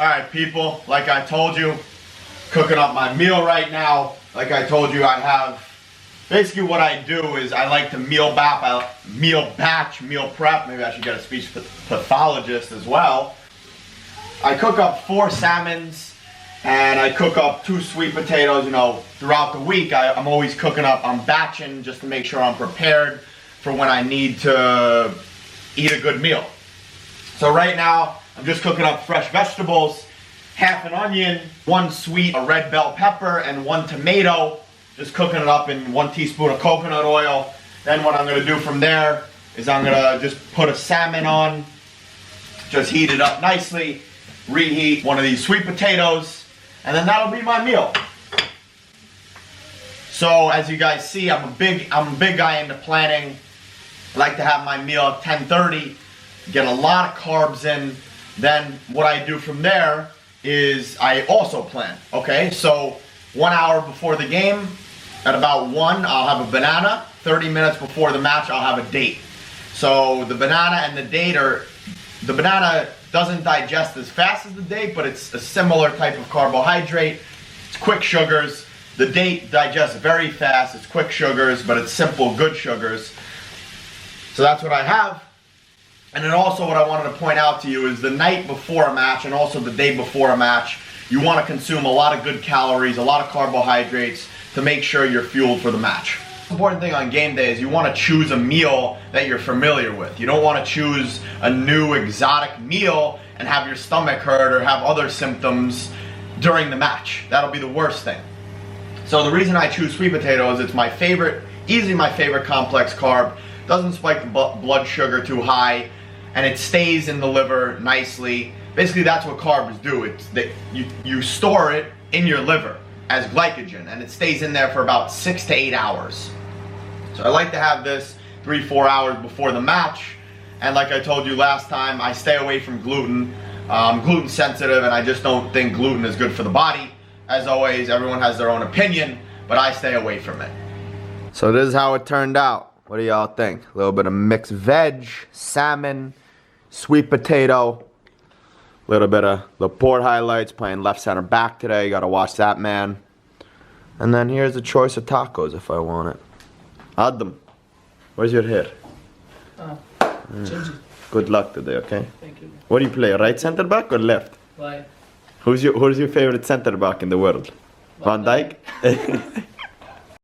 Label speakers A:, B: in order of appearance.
A: Alright people, like I told you, cooking up my meal right now. Like I told you, I have, basically what I do is I like to meal batch, meal prep. Maybe I should get a speech pathologist as well. I cook up 4 salmons and I cook up 2 sweet potatoes, you know, throughout the week. I'm always cooking up, I'm batching just to make sure I'm prepared for when I need to eat a good meal. So right now, I'm just cooking up fresh vegetables, half an onion, 1 sweet red bell pepper, and 1 tomato. Just cooking it up in 1 teaspoon of coconut oil. Then what I'm gonna do from there is I'm gonna just put a salmon on, just heat it up nicely, reheat 1 of these sweet potatoes, and then that'll be my meal. So as you guys see, I'm a big guy into planning. I like to have my meal at 10:30, get a lot of carbs in. Then what I do from there is I also plan, okay? So 1 hour before the game, at about 1, I'll have a banana. 30 minutes before the match, I'll have a date. So the banana and the date the banana doesn't digest as fast as the date, but it's a similar type of carbohydrate. It's quick sugars. The date digests very fast. It's quick sugars, but it's simple, good sugars. So that's what I have. And then also what I wanted to point out to you is the night before a match and also the day before a match, you want to consume a lot of good calories, a lot of carbohydrates to make sure you're fueled for the match. The important thing on game day is you want to choose a meal that you're familiar with. You don't want to choose a new exotic meal and have your stomach hurt or have other symptoms during the match. That'll be the worst thing. So the reason I choose sweet potatoes, it's my favorite, easily my favorite complex carb. Doesn't spike the blood sugar too high, and it stays in the liver nicely. Basically, that's what carbs do. It's that you store it in your liver as glycogen, and it stays in there for about 6 to 8 hours. So I like to have this 3-4 hours before the match. And like I told you last time, I stay away from gluten. I'm gluten sensitive, and I just don't think gluten is good for the body. As always, everyone has their own opinion, but I stay away from it. So this is how it turned out. What do y'all think? A little bit of mixed veg, salmon, sweet potato, a little bit of the port highlights, playing left center back today. Gotta watch that, man. And then here's a choice of tacos if I want it. Adam, where's your hair? Good luck today, okay?
B: Thank you.
A: What do you play, right center back or left?
B: Right.
A: Who's your favorite center back in the world? Van Dijk?